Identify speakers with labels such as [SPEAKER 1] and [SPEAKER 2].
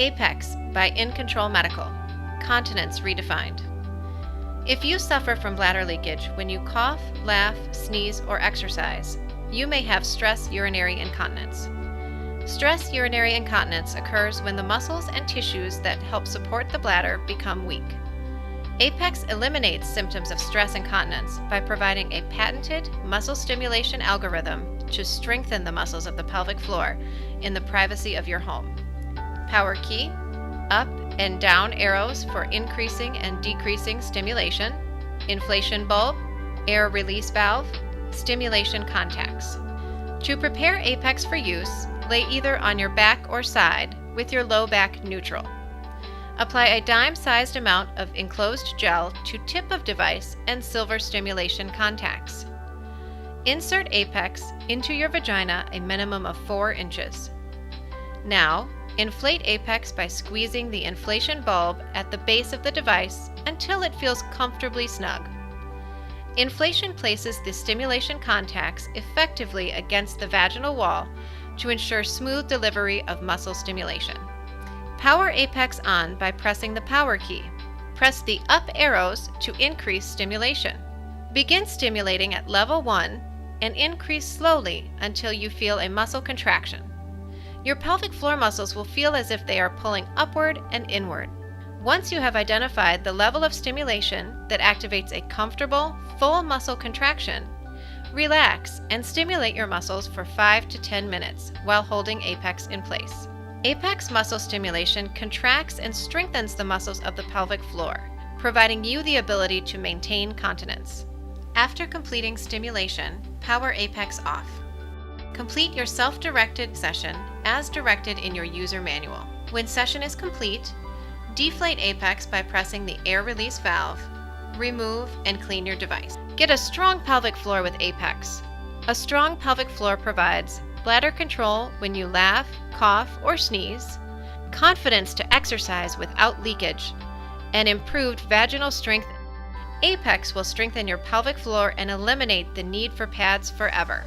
[SPEAKER 1] Apex by In Control Medical. Continence redefined. If you suffer from bladder leakage when you cough, laugh, sneeze, or exercise, you may have stress urinary incontinence. Stress urinary incontinence occurs when the muscles and tissues that help support the bladder become weak. Apex eliminates symptoms of stress incontinence by providing a patented muscle stimulation algorithm to strengthen the muscles of the pelvic floor in the privacy of your home. Power key, up and down arrows for increasing and decreasing stimulation, inflation bulb, air release valve, stimulation contacts. To prepare Apex for use, lay either on your back or side with your low back neutral. Apply a dime-sized amount of enclosed gel to tip of device and silver stimulation contacts. Insert Apex into your vagina a minimum of 4 inches. Now, inflate Apex by squeezing the inflation bulb at the base of the device until it feels comfortably snug. Inflation places the stimulation contacts effectively against the vaginal wall to ensure smooth delivery of muscle stimulation. Power Apex on by pressing the power key. Press the up arrows to increase stimulation. Begin stimulating at level 1 and increase slowly until you feel a muscle contraction. Your pelvic floor muscles will feel as if they are pulling upward and inward. Once you have identified the level of stimulation that activates a comfortable, full muscle contraction, relax and stimulate your muscles for 5 to 10 minutes while holding Apex in place. Apex muscle stimulation contracts and strengthens the muscles of the pelvic floor, providing you the ability to maintain continence. After completing stimulation, power Apex off. Complete your self-directed session as directed in your user manual. When session is complete, deflate Apex by pressing the air release valve, remove and clean your device. Get a strong pelvic floor with Apex. A strong pelvic floor provides bladder control when you laugh, cough, or sneeze, confidence to exercise without leakage, and improved vaginal strength. Apex will strengthen your pelvic floor and eliminate the need for pads forever.